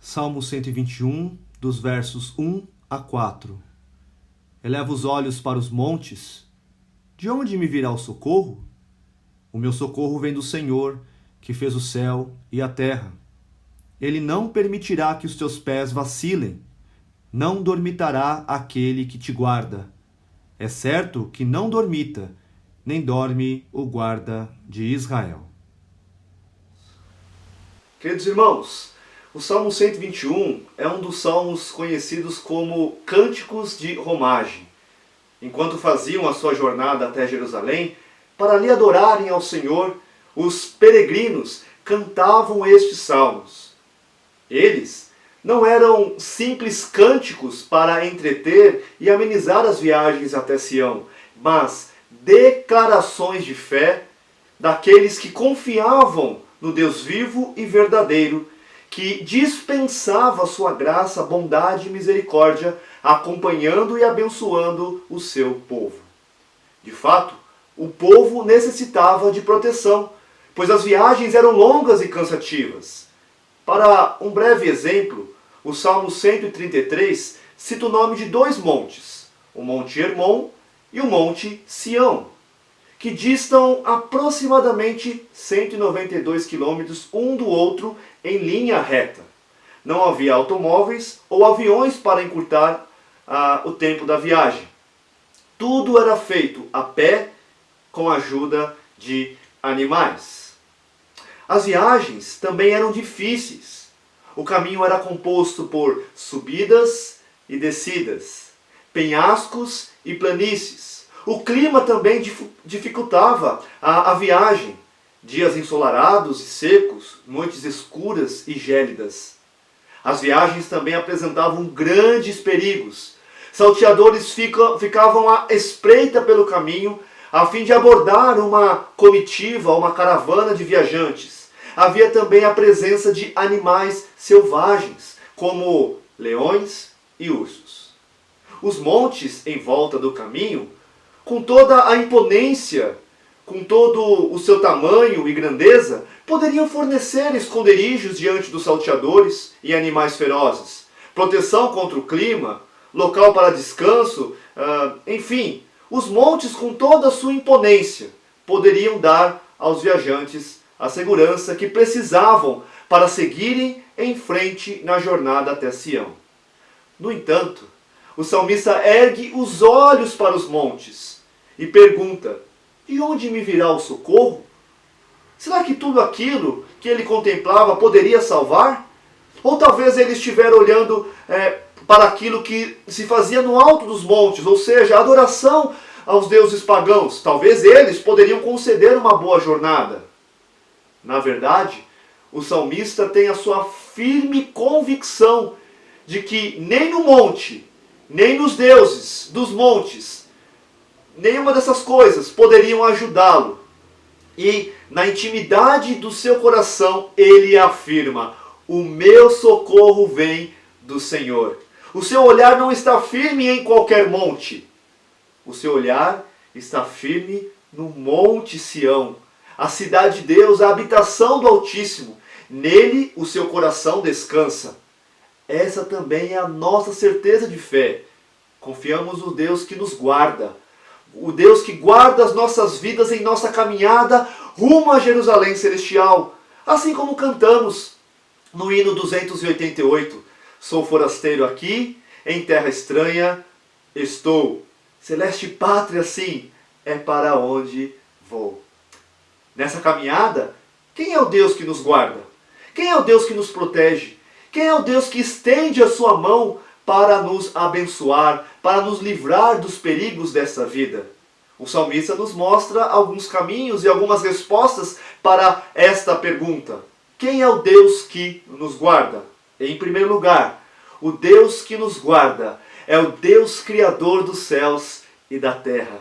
Salmo 121, dos versos 1 a 4. Eleva os olhos para os montes. De onde me virá o socorro? O meu socorro vem do Senhor, que fez o céu e a terra. Ele não permitirá que os teus pés vacilem. Não dormitará aquele que te guarda. É certo que não dormita, nem dorme o guarda de Israel. Queridos irmãos, o Salmo 121 é um dos salmos conhecidos como Cânticos de Romagem. Enquanto faziam a sua jornada até Jerusalém, para ali adorarem ao Senhor, os peregrinos cantavam estes salmos. Eles não eram simples cânticos para entreter e amenizar as viagens até Sião, mas declarações de fé daqueles que confiavam no Deus vivo e verdadeiro, que dispensava sua graça, bondade e misericórdia, acompanhando e abençoando o seu povo. De fato, o povo necessitava de proteção, pois as viagens eram longas e cansativas. Para um breve exemplo, o Salmo 133 cita o nome de dois montes, o Monte Hermon e o Monte Sião, que distam aproximadamente 192 quilômetros um do outro em linha reta. Não havia automóveis ou aviões para encurtar o tempo da viagem. Tudo era feito a pé com a ajuda de animais. As viagens também eram difíceis. O caminho era composto por subidas e descidas, penhascos e planícies. O clima também dificultava a viagem. Dias ensolarados e secos, noites escuras e gélidas. As viagens também apresentavam grandes perigos. Salteadores ficavam à espreita pelo caminho a fim de abordar uma comitiva, uma caravana de viajantes. Havia também a presença de animais selvagens, como leões e ursos. Os montes em volta do caminho, com toda a imponência, com todo o seu tamanho e grandeza, poderiam fornecer esconderijos diante dos salteadores e animais ferozes, proteção contra o clima, local para descanso, enfim, os montes com toda a sua imponência poderiam dar aos viajantes a segurança que precisavam para seguirem em frente na jornada até Sião. No entanto, o salmista ergue os olhos para os montes e pergunta: de onde me virá o socorro? Será que tudo aquilo que ele contemplava poderia salvar? Ou talvez ele estivesse olhando para aquilo que se fazia no alto dos montes, ou seja, a adoração aos deuses pagãos. Talvez eles poderiam conceder uma boa jornada. Na verdade, o salmista tem a sua firme convicção de que nem no monte, nem nos deuses dos montes, nenhuma dessas coisas poderiam ajudá-lo. E na intimidade do seu coração ele afirma: o meu socorro vem do Senhor. O seu olhar não está firme em qualquer monte. O seu olhar está firme no Monte Sião, a cidade de Deus, a habitação do Altíssimo. Nele o seu coração descansa. Essa também é a nossa certeza de fé. Confiamos no Deus que nos guarda, o Deus que guarda as nossas vidas em nossa caminhada rumo a Jerusalém Celestial. Assim como cantamos no hino 288, sou forasteiro aqui, em terra estranha estou. Celeste pátria, sim, é para onde vou. Nessa caminhada, quem é o Deus que nos guarda? Quem é o Deus que nos protege? Quem é o Deus que estende a sua mão para nos abençoar, para nos livrar dos perigos dessa vida? O salmista nos mostra alguns caminhos e algumas respostas para esta pergunta. Quem é o Deus que nos guarda? Em primeiro lugar, o Deus que nos guarda é o Deus criador dos céus e da terra.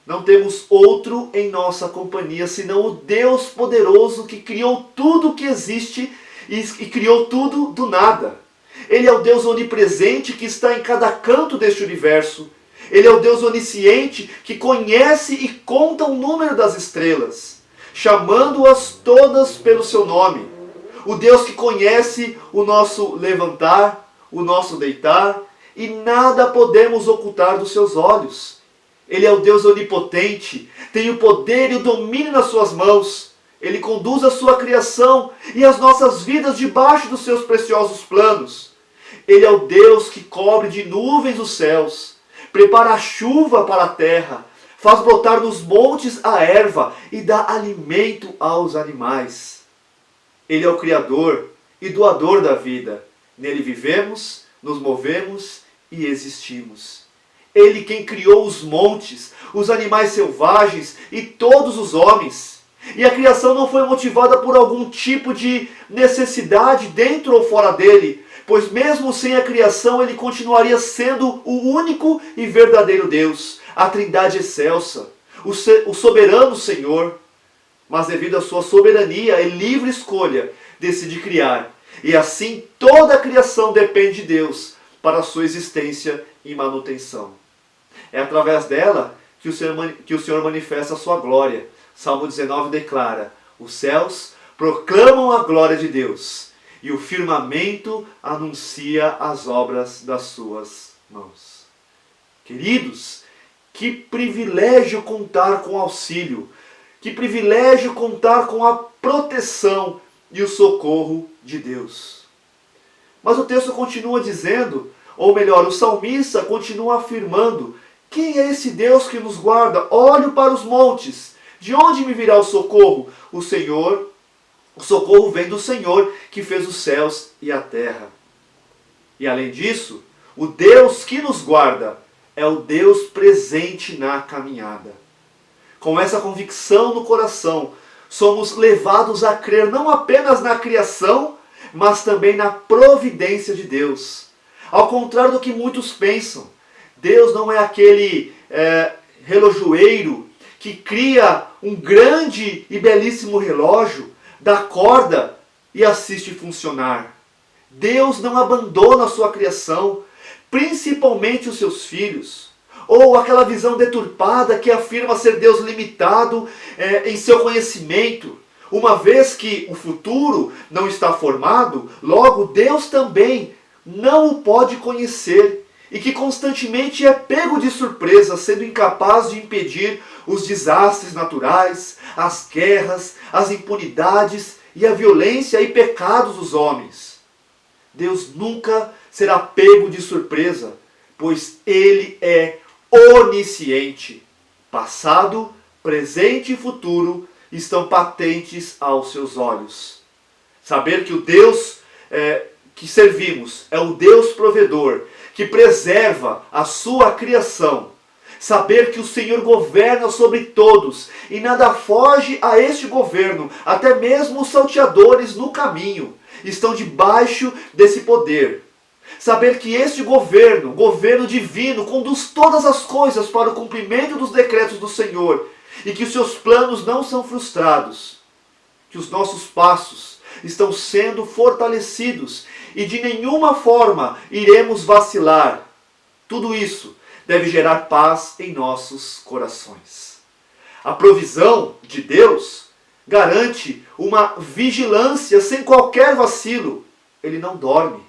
Não temos outro em nossa companhia senão o Deus poderoso que criou tudo o que existe e criou tudo do nada. Ele é o Deus onipresente que está em cada canto deste universo. Ele é o Deus onisciente que conhece e conta o número das estrelas, chamando-as todas pelo seu nome. o Deus que conhece o nosso levantar, o nosso deitar, e nada podemos ocultar dos seus olhos. Ele é o Deus onipotente, tem o poder e o domínio nas suas mãos. Ele conduz a sua criação e as nossas vidas debaixo dos seus preciosos planos. Ele é o Deus que cobre de nuvens os céus, prepara a chuva para a terra, faz brotar nos montes a erva e dá alimento aos animais. Ele é o Criador e doador da vida. Nele vivemos, nos movemos e existimos. Ele quem criou os montes, os animais selvagens e todos os homens. E a criação não foi motivada por algum tipo de necessidade dentro ou fora dele, pois mesmo sem a criação ele continuaria sendo o único e verdadeiro Deus, a Trindade excelsa, o soberano Senhor. Mas devido à sua soberania e livre escolha, decide criar. E assim toda a criação depende de Deus para a sua existência e manutenção. É através dela que o Senhor manifesta a sua glória. Salmo 19 declara: os céus proclamam a glória de Deus, e o firmamento anuncia as obras das suas mãos. Queridos, que privilégio contar com auxílio, que privilégio contar com a proteção e o socorro de Deus. Mas o texto continua dizendo, ou melhor, o salmista continua afirmando: quem é esse Deus que nos guarda? Olho para os montes. De onde me virá o socorro? O socorro vem do Senhor que fez os céus e a terra. E além disso, o Deus que nos guarda é o Deus presente na caminhada. Com essa convicção no coração, somos levados a crer não apenas na criação, mas também na providência de Deus. Ao contrário do que muitos pensam, Deus não é aquele relojoeiro que cria um grande e belíssimo relógio, dá corda e assiste funcionar. Deus não abandona a sua criação, principalmente os seus filhos. Ou aquela visão deturpada que afirma ser Deus limitado em seu conhecimento. Uma vez que o futuro não está formado, logo Deus também não o pode conhecer. E que constantemente é pego de surpresa, sendo incapaz de impedir os desastres naturais, as guerras, as impunidades e a violência e pecados dos homens. Deus nunca será pego de surpresa, pois Ele é onisciente. Passado, presente e futuro estão patentes aos seus olhos. Saber que o Deus que servimos é o Deus provedor, que preserva a sua criação. Saber que o Senhor governa sobre todos e nada foge a este governo, até mesmo os salteadores no caminho, estão debaixo desse poder. Saber que este governo divino, conduz todas as coisas para o cumprimento dos decretos do Senhor e que os seus planos não são frustrados, que os nossos passos estão sendo fortalecidos e de nenhuma forma iremos vacilar. Tudo isso deve gerar paz em nossos corações. A provisão de Deus garante uma vigilância sem qualquer vacilo. Ele não dorme,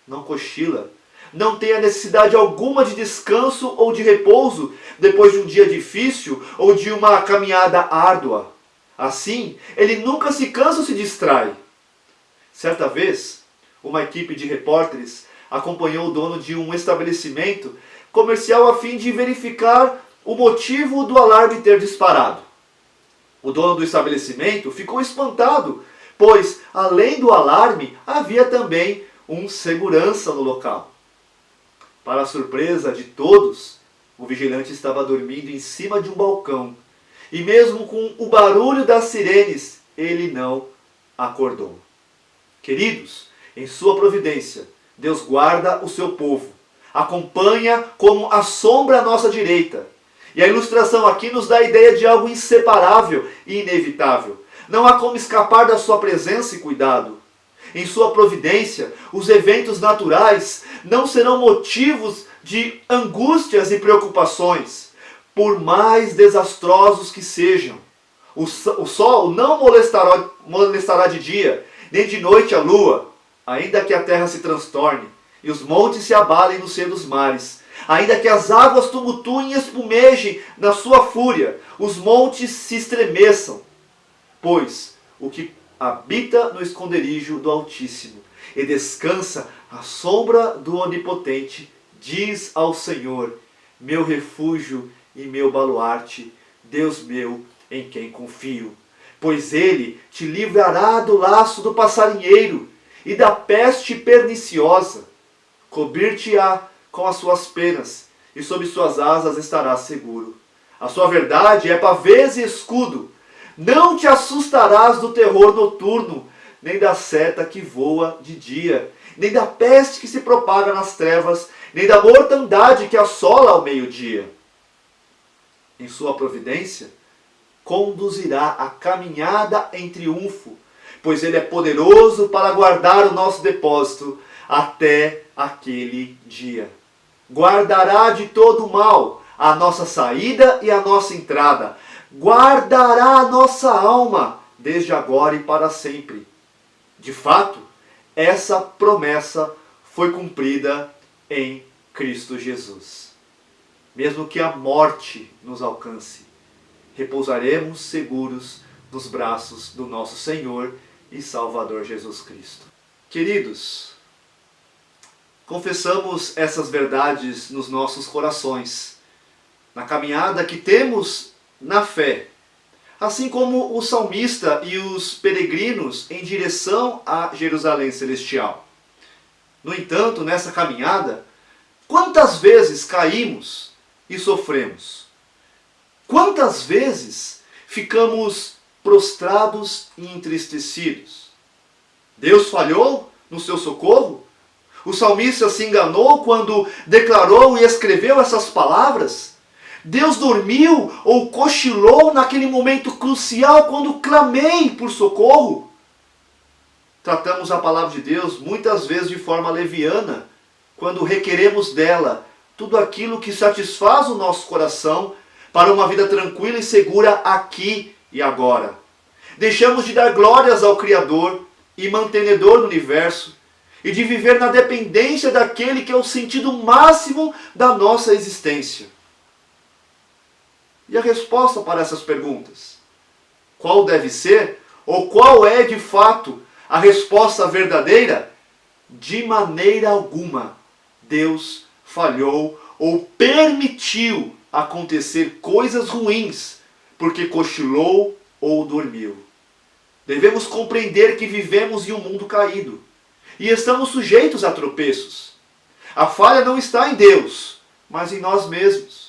não cochila, não tem a necessidade alguma de descanso ou de repouso depois de um dia difícil ou de uma caminhada árdua. Assim, ele nunca se cansa ou se distrai. Certa vez, uma equipe de repórteres acompanhou o dono de um estabelecimento comercial a fim de verificar o motivo do alarme ter disparado. O dono do estabelecimento ficou espantado, pois, além do alarme, havia também um segurança no local. Para a surpresa de todos, o vigilante estava dormindo em cima de um balcão, e mesmo com o barulho das sirenes, ele não acordou. Queridos, em sua providência, Deus guarda o seu povo, acompanha como a sombra à nossa direita. E a ilustração aqui nos dá a ideia de algo inseparável e inevitável. Não há como escapar da sua presença e cuidado. Em sua providência, os eventos naturais não serão motivos de angústias e preocupações, por mais desastrosos que sejam. O sol não molestará de dia, nem de noite a lua, ainda que a terra se transtorne, e os montes se abalem no seio dos mares, ainda que as águas tumultuem e espumejem na sua fúria, os montes se estremeçam, pois o que habita no esconderijo do Altíssimo e descansa à sombra do Onipotente, diz ao Senhor, meu refúgio e meu baluarte, Deus meu, em quem confio. Pois ele te livrará do laço do passarinheiro e da peste perniciosa. Cobrir-te-á com as suas penas, e sob suas asas estarás seguro. A sua verdade é pavês e escudo. Não te assustarás do terror noturno, nem da seta que voa de dia, nem da peste que se propaga nas trevas, nem da mortandade que assola ao meio-dia. Em sua providência, conduzirá a caminhada em triunfo, pois ele é poderoso para guardar o nosso depósito até aquele dia. Guardará de todo o mal a nossa saída e a nossa entrada. Guardará a nossa alma desde agora e para sempre. De fato, essa promessa foi cumprida em Cristo Jesus. Mesmo que a morte nos alcance, repousaremos seguros nos braços do nosso Senhor e Salvador Jesus Cristo. Queridos, confessamos essas verdades nos nossos corações, na caminhada que temos na fé, assim como o salmista e os peregrinos em direção a Jerusalém Celestial. No entanto, nessa caminhada, quantas vezes caímos e sofremos? Quantas vezes ficamos prostrados e entristecidos? Deus falhou no seu socorro? O salmista se enganou quando declarou e escreveu essas palavras? Deus dormiu ou cochilou naquele momento crucial quando clamei por socorro? Tratamos a palavra de Deus muitas vezes de forma leviana, quando requeremos dela tudo aquilo que satisfaz o nosso coração para uma vida tranquila e segura aqui e agora. Deixamos de dar glórias ao Criador e mantenedor do universo e de viver na dependência daquele que é o sentido máximo da nossa existência. E a resposta para essas perguntas? Qual deve ser, ou qual é de fato a resposta verdadeira? De maneira alguma Deus falhou ou permitiu acontecer coisas ruins porque cochilou ou dormiu. Devemos compreender que vivemos em um mundo caído e estamos sujeitos a tropeços. A falha não está em Deus, mas em nós mesmos.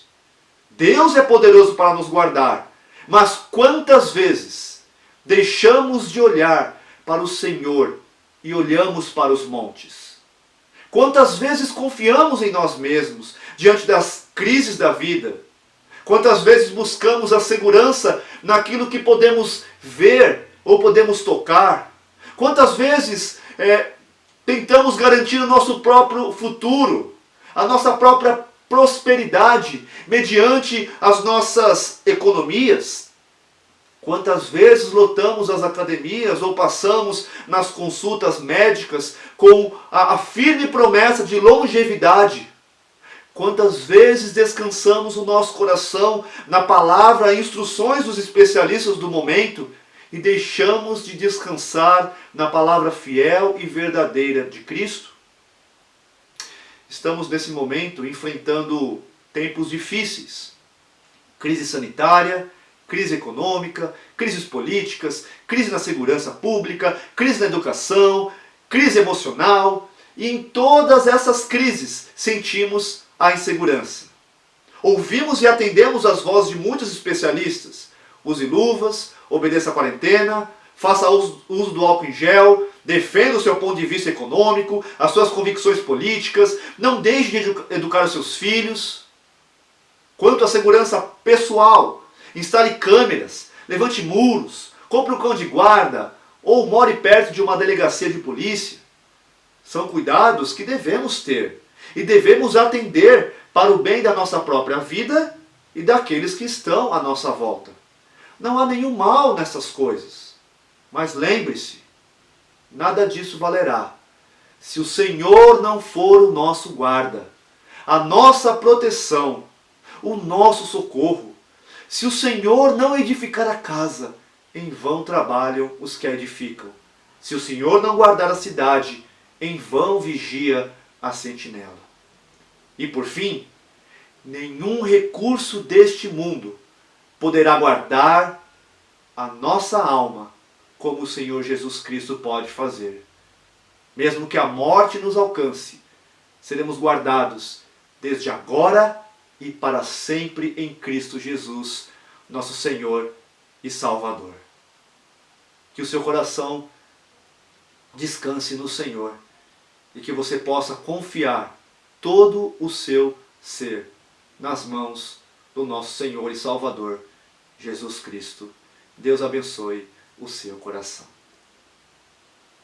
Deus é poderoso para nos guardar, mas quantas vezes deixamos de olhar para o Senhor e olhamos para os montes? Quantas vezes confiamos em nós mesmos diante das crises da vida? Quantas vezes buscamos a segurança naquilo que podemos ver ou podemos tocar? Quantas vezes tentamos garantir o nosso próprio futuro, a nossa própria prosperidade mediante as nossas economias? Quantas vezes lotamos as academias ou passamos nas consultas médicas com a firme promessa de longevidade? Quantas vezes descansamos o nosso coração na palavra e instruções dos especialistas do momento e deixamos de descansar na palavra fiel e verdadeira de Cristo? Estamos nesse momento enfrentando tempos difíceis. Crise sanitária, crise econômica, crises políticas, crise na segurança pública, crise na educação, crise emocional. E em todas essas crises sentimos a insegurança. Ouvimos e atendemos as vozes de muitos especialistas. Use luvas, obedeça a quarentena, faça uso do álcool em gel, defenda o seu ponto de vista econômico, as suas convicções políticas, não deixe de educar os seus filhos. Quanto à segurança pessoal, instale câmeras, levante muros, compre um cão de guarda ou more perto de uma delegacia de polícia. São cuidados que devemos ter e devemos atender para o bem da nossa própria vida e daqueles que estão à nossa volta. Não há nenhum mal nessas coisas. Mas lembre-se, nada disso valerá se o Senhor não for o nosso guarda, a nossa proteção, o nosso socorro. Se o Senhor não edificar a casa, em vão trabalham os que a edificam. Se o Senhor não guardar a cidade, em vão vigia a sentinela. E por fim, nenhum recurso deste mundo poderá guardar a nossa alma como o Senhor Jesus Cristo pode fazer. Mesmo que a morte nos alcance, seremos guardados desde agora e para sempre em Cristo Jesus, nosso Senhor e Salvador. Que o seu coração descanse no Senhor e que você possa confiar todo o seu ser nas mãos do nosso Senhor e Salvador, Jesus Cristo. Deus abençoe o seu coração.